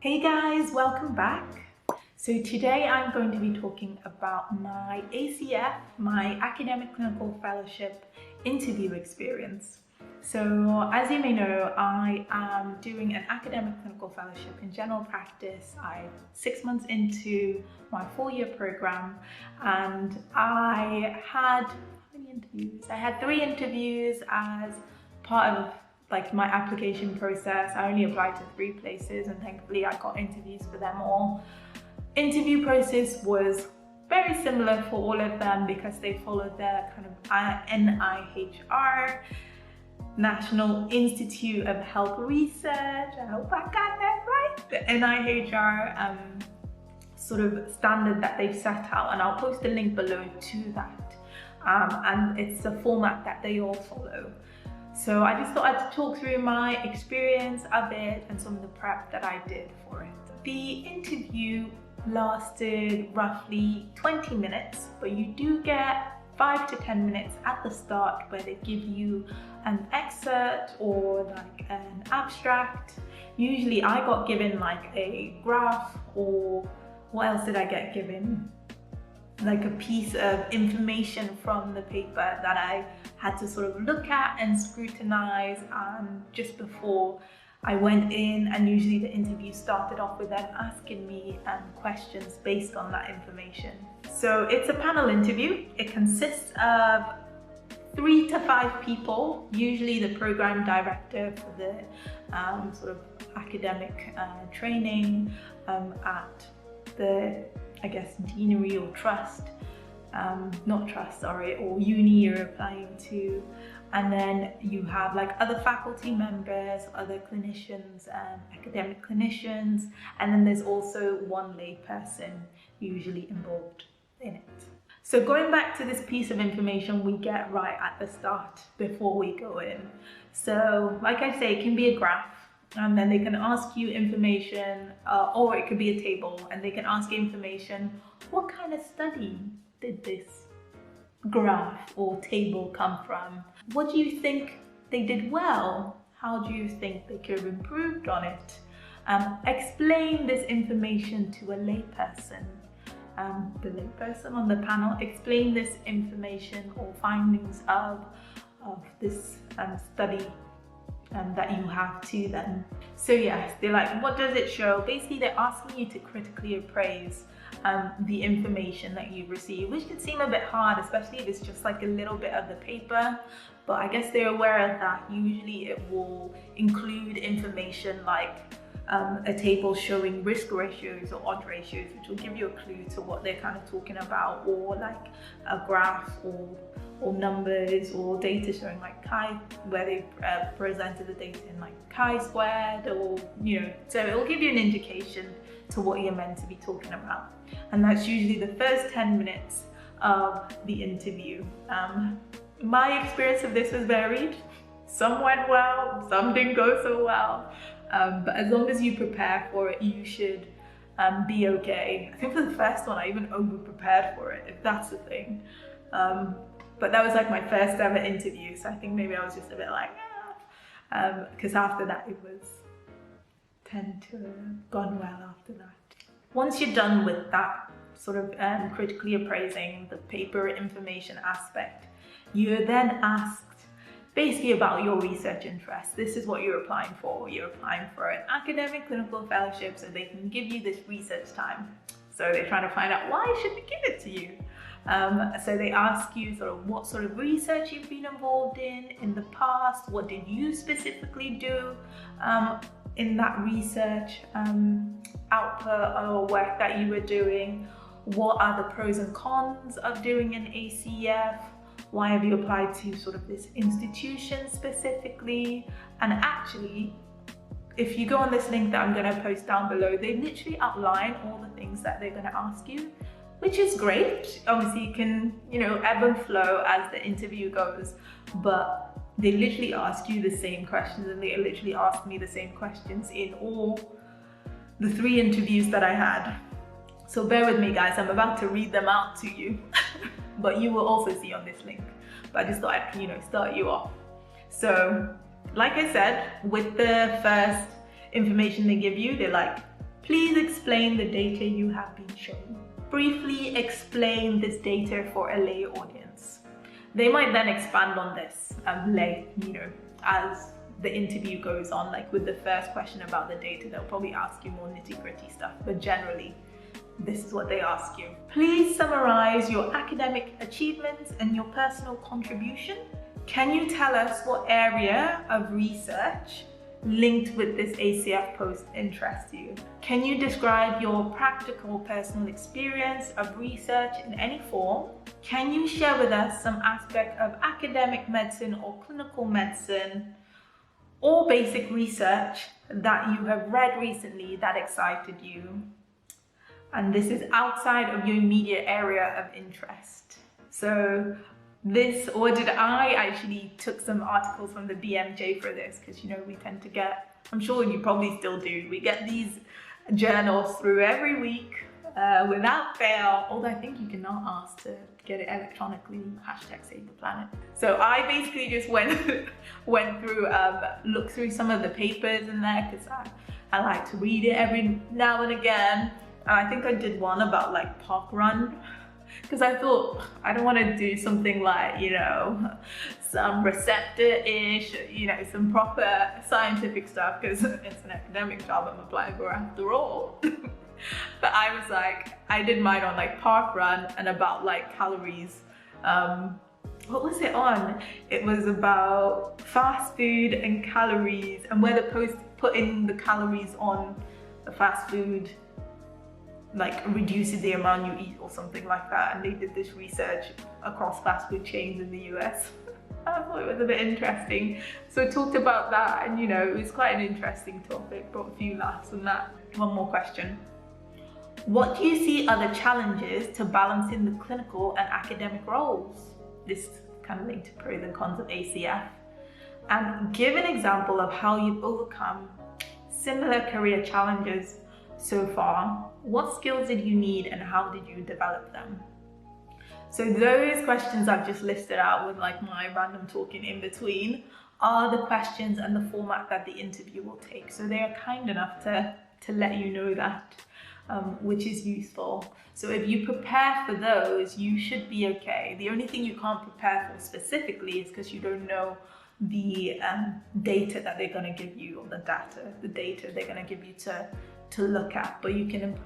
Hey guys, welcome back. So today I'm going to be talking about my ACF, my Academic Clinical Fellowship interview experience. So as you may know, I am doing an Academic Clinical Fellowship in General Practice. I'm 6 months into my 4-year program, and I had, how many interviews? I had 3 interviews as part of my application process. I only applied to 3 places and thankfully I got interviews for them all. Interview process was very similar for all of them because they followed their kind of NIHR, National Institute of Health Research, I hope I got that right, the NIHR sort of standard that they've set out, and I'll post a link below to that. And it's a format that they all follow. So I just thought I'd talk through my experience of it and some of the prep that I did for it. The interview lasted roughly 20 minutes, but you do get 5 to 10 minutes at the start where they give you an excerpt or like an abstract. Usually I got given like a graph, or what else did I get given? Like a piece of information from the paper that I had to sort of look at and scrutinize just before I went in, and usually the interview started off with them asking me questions based on that information. So it's a panel interview. It consists of 3 to 5 people, usually the program director for the sort of academic training at the, I guess, deanery or trust, or uni you're applying to. And then you have like other faculty members, other clinicians, academic clinicians, and then there's also one lay person usually involved in it. So going back to this piece of information we get right at the start before we go in. So like I say, it can be a graph, and then they can ask you information, or it could be a table, and they can ask you information. What kind of study did this graph or table come from? What do you think they did well? How do you think they could have improved on it? Explain this information to a layperson. The layperson on the panel, explain this information or findings of this study that you have to them. So yes, they're like, what does it show? Basically, they're asking you to critically appraise the information that you receive, which can seem a bit hard, especially if it's just like a little bit of the paper. But I guess they're aware of that. Usually it will include information like a table showing risk ratios or odds ratios, which will give you a clue to what they're kind of talking about, or like a graph or numbers or data showing like chi, where they presented the data in like chi-squared, or so it will give you an indication to what you're meant to be talking about. And that's usually the first 10 minutes of the interview. My experience of this was varied. Some went well, some didn't go so well. But as long as you prepare for it, you should be okay. I think for the first one, I even over-prepared for it, if that's the thing. But that was like my first ever interview, so I think maybe I was just a bit like, because after that it was tend to have gone well after that. Once you're done with that sort of critically appraising the paper information aspect, you're then asked basically about your research interests. This is what you're applying for. You're applying for an academic clinical fellowship, so they can give you this research time. So they're trying to find out, why should we give it to you? So they ask you sort of what sort of research you've been involved in the past. What did you specifically do in that research output or work that you were doing? What are the pros and cons of doing an ACF? Why have you applied to sort of this institution specifically? And actually, if you go on this link that I'm going to post down below, they literally outline all the things that they're going to ask you, which is great. Obviously, you can, ebb and flow as the interview goes, but they literally ask you the same questions, and they literally asked me the same questions in all the 3 interviews that I had. So bear with me, guys, I'm about to read them out to you, but you will also see on this link. But I just thought I'd, start you off. So, like I said, with the first information they give you, they're like, Please explain the data you have been shown. Briefly explain this data for a lay audience. They might then expand on this as the interview goes on. Like with the first question about the data, they'll probably ask you more nitty-gritty stuff, but generally this is what they ask you. Please summarize your academic achievements and your personal contribution. Can you tell us what area of research linked with this ACF post interests you? Can you describe your practical personal experience of research in any form? Can you share with us some aspect of academic medicine or clinical medicine or basic research that you have read recently that excited you? And this is outside of your immediate area of interest. So I actually took some articles from the BMJ for this, because we tend to get, I'm sure you probably still do, we get these journals through every week without fail, although I think you can now ask to get it electronically, #SaveThePlanet. So I basically just went through, looked through some of the papers in there, because I like to read it every now and again. I think I did one about like park run, because I thought I don't want to do something like, some receptor-ish, some proper scientific stuff, because it's an academic job I'm applying for after all. But I was like, I did mine on like park run and about like calories. What was it on? It was about fast food and calories, and where the post put in the calories on the fast food like reduces the amount you eat or something like that, and they did this research across fast food chains in the US. I thought it was a bit interesting, so I talked about that, and it was quite an interesting topic, brought a few laughs on that. One more question. What do you see are the challenges to balancing the clinical and academic roles? This kind of linked to pros and cons of ACF, and give an example of how you've overcome similar career challenges so far. What skills did you need and how did you develop them? So those questions I've just listed out with like my random talking in between are the questions and the format that the interview will take. So they are kind enough to let you know that, which is useful. So if you prepare for those, you should be okay. The only thing you can't prepare for specifically is because you don't know the data that they're going to give you, or the data they're going to give you to look at, but you can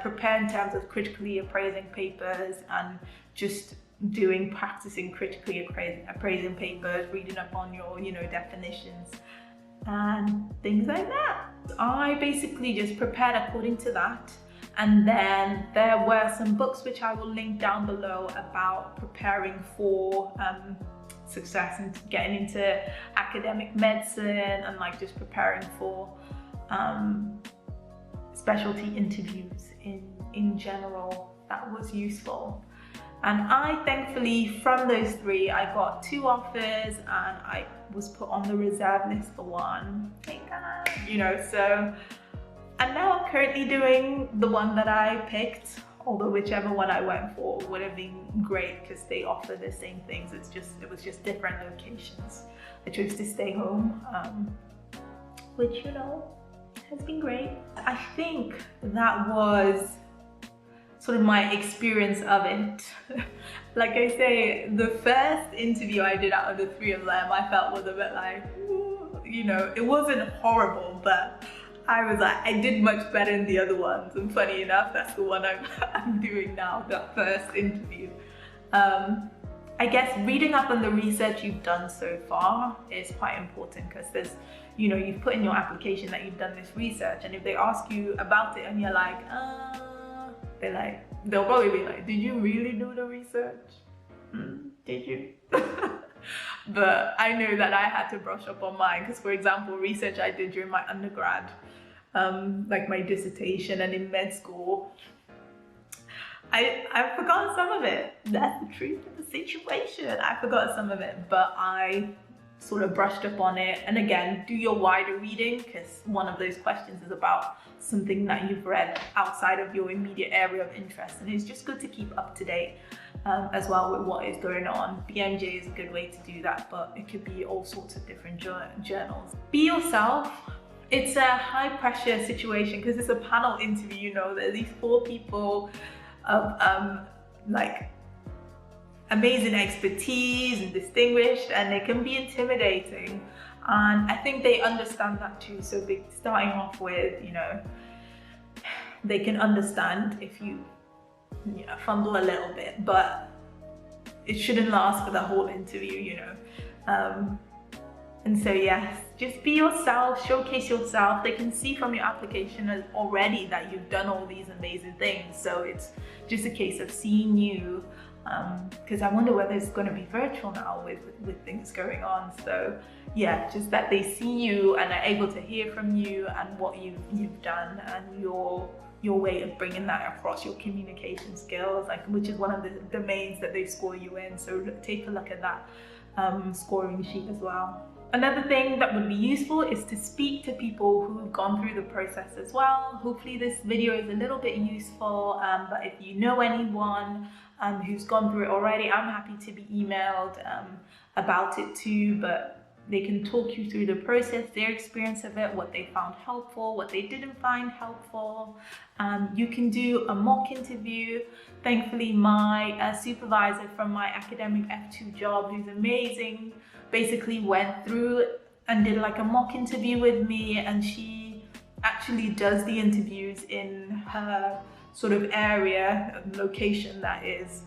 prepare in terms of critically appraising papers and just practicing critically appraising papers, reading up on your definitions and things like that. I basically just prepared according to that, and then there were some books which I will link down below about preparing for success and getting into academic medicine, and like just preparing for specialty interviews in general. That was useful. And I thankfully, from those 3, I got 2 offers, and I was put on the reserve list for one. So, and now I'm currently doing the one that I picked, although whichever one I went for would have been great because they offer the same things. It was just different locations. I chose to stay home, which has been great. I think that was sort of my experience of it. Like I say, the first interview I did out of the 3 of them, I felt was a bit like, it wasn't horrible, but I was like, I did much better than the other ones. And funny enough, that's the one I'm doing now, that first interview. I guess reading up on the research you've done so far is quite important, because there's, you've put in your application that you've done this research, and if they ask you about it and you're like, they'll probably be like, did you really do the research? Did you? But I know that I had to brush up on mine, because for example, research I did during my undergrad, like my dissertation and in med school, I forgot some of it. That's the truth of the situation. I forgot some of it, but I sort of brushed up on it. And again, do your wider reading, because one of those questions is about something that you've read outside of your immediate area of interest, and it's just good to keep up to date as well with what is going on. BMJ is a good way to do that, but it could be all sorts of different journals. Be yourself, it's a high pressure situation because it's a panel interview, you know, there are these 4 people of like amazing expertise and distinguished, and it can be intimidating. And I think they understand that too. So starting off with, you know, they can understand if you know, fumble a little bit, but it shouldn't last for the whole interview, you know. And so yes, just be yourself, showcase yourself. They can see from your application already that you've done all these amazing things. So it's just a case of seeing you, because I wonder whether it's going to be virtual now with things going on. So yeah, just that they see you and are able to hear from you and what you've done and your way of bringing that across, your communication skills, like, which is one of the domains that they score you in. So take a look at that scoring sheet as well. Another thing that would be useful is to speak to people who've gone through the process as well. Hopefully this video is a little bit useful, but if you know anyone who's gone through it already, I'm happy to be emailed about it too, but they can talk you through the process, their experience of it, what they found helpful, what they didn't find helpful. You can do a mock interview. Thankfully, my supervisor from my academic F2 job, who's amazing, basically went through and did like a mock interview with me, and she actually does the interviews in her sort of area, location that is.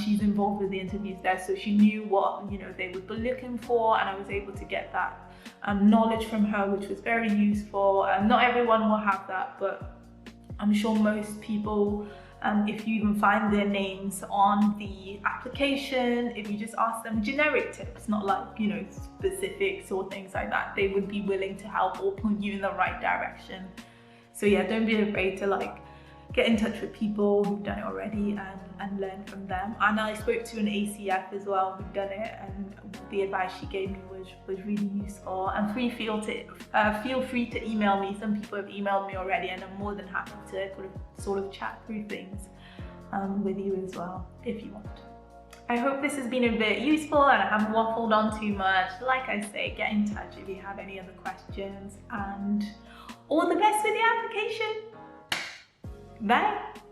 She's involved with the interviews there, so she knew what, you know, they would be looking for, and I was able to get that knowledge from her, which was very useful. Not everyone will have that, but I'm sure most people, if you even find their names on the application, if you just ask them generic tips, not like, you know, specifics or things like that, they would be willing to help or point you in the right direction. So yeah, don't be afraid to like get in touch with people who've done it already and learn from them. And I spoke to an ACF as well who'd done it, and the advice she gave me was really useful. And feel free to email me. Some people have emailed me already, and I'm more than happy to sort of chat through things with you as well if you want. I hope this has been a bit useful and I haven't waffled on too much. Like I say, get in touch if you have any other questions, and all the best with the application. Bye.